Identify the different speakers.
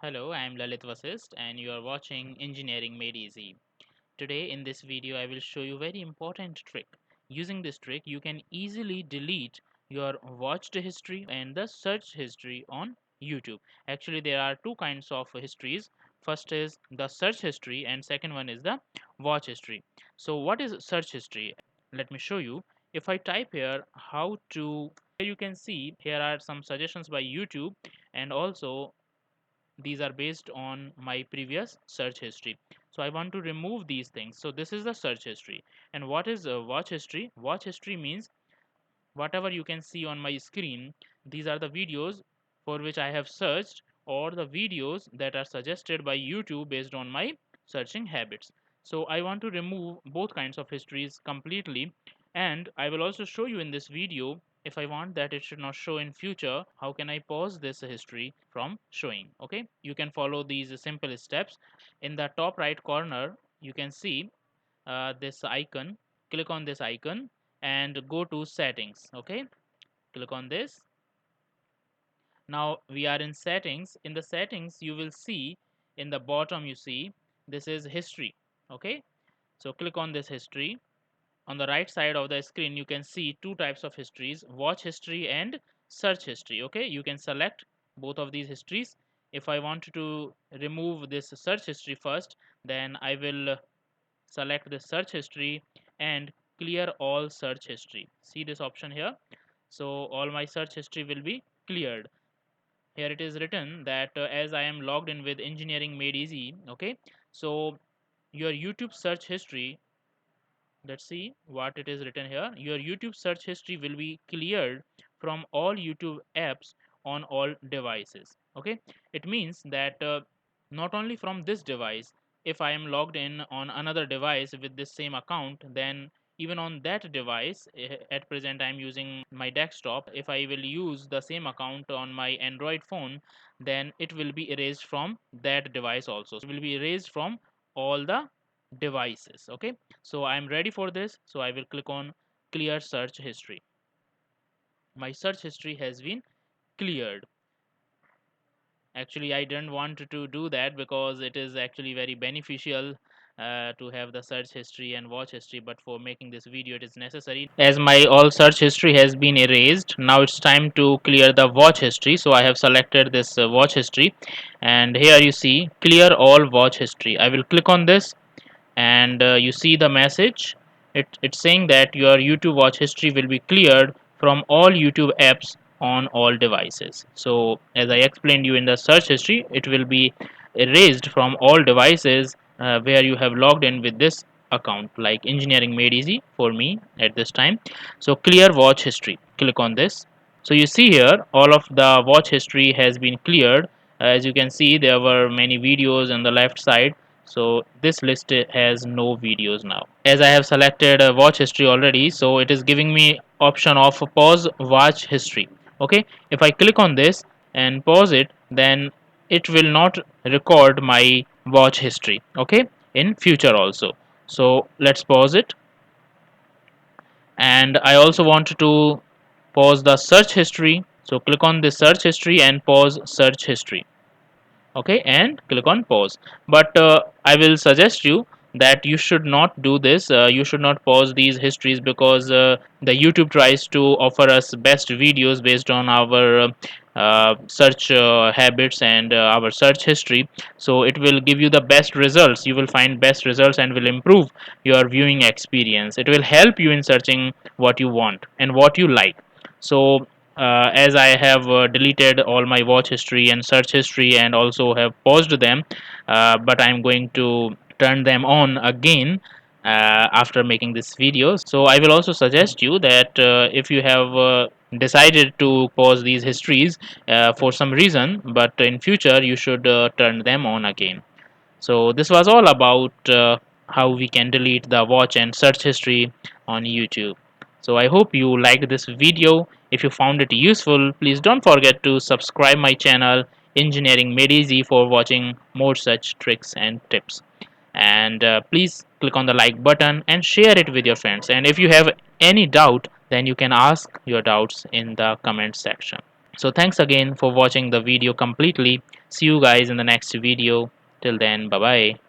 Speaker 1: Hello, I am Lalit Vasist and you are watching Engineering Made Easy. Today in this video I will show you very important trick. Using this trick you can easily delete your watched history and the search history on YouTube. Actually there are two kinds of histories. First is the search history and second one is the watch history. So what is search history? Let me show you. If I type here how to, here you can see here are some suggestions by YouTube, and also these are based on my previous search history. So I want to remove these things. So this is the search history. And what is watch history? Watch history means whatever you can see on my screen, these are the videos for which I have searched, or the videos that are suggested by YouTube based on my searching habits. So I want to remove both kinds of histories completely, and I will also show you in this video, if I want that it should not show in future, how can I pause this history from showing. Okay, you can follow these simple steps. In the top right corner you can see this icon. Click on this icon and go to settings. Okay, click on this. Now we are in settings. In the settings you will see in the bottom, you see this is history. Okay, so click on this history. On the right side of the screen you can see two types of histories: watch history and search history. Okay, you can select both of these histories. If I want to remove this search history first, then I will select the search history and clear all search history. See this option here. So all my search history will be cleared. Here it is written that as I am logged in with Engineering Made Easy. Okay, so your YouTube search history, let's see what it is written here. Your YouTube search history will be cleared from all YouTube apps on all devices. Okay, it means that not only from this device. If I am logged in on another device with this same account, then even on that device, at present I am using my desktop, if I will use the same account on my Android phone, then it will be erased from that device also. So it will be erased from all the devices. Okay, so I'm ready for this, so I will click on clear search history. My search history has been cleared. Actually I didn't want to do that because it is actually very beneficial to have the search history and watch history, but for making this video it is necessary. As my all search history has been erased, now it's time to clear the watch history. So I have selected this watch history, and here you see clear all watch history. I will click on this, and you see the message. It's saying that your YouTube watch history will be cleared from all YouTube apps on all devices. So as I explained you in the search history, it will be erased from all devices where you have logged in with this account, like Engineering Made Easy for me at this time. So clear watch history, click on this. So you see here all of the watch history has been cleared. As you can see, there were many videos on the left side, so this list has no videos now. As I have selected watch history already, so it is giving me option of pause watch history. Okay, if I click on this and pause it, then it will not record my watch history, okay, in future also. So let's pause it. And I also want to pause the search history, so click on the search history and pause search history. Okay, and click on pause. But I will suggest you that you should not do this. You should not pause these histories, because the YouTube tries to offer us best videos based on our search habits and our search history. So it will give you the best results. You will find best results and will improve your viewing experience. It will help you in searching what you want and what you like. So as I have deleted all my watch history and search history and also have paused them, but I'm going to turn them on again after making this video. So I will also suggest you that if you have decided to pause these histories for some reason, but in future you should turn them on again. So this was all about how we can delete the watch and search history on YouTube. So I hope you liked this video. If you found it useful, please don't forget to subscribe my channel Engineering Made Easy for watching more such tricks and tips. And please click on the like button and share it with your friends. And if you have any doubt, then you can ask your doubts in the comment section. So thanks again for watching the video completely. See you guys in the next video. Till then, bye bye.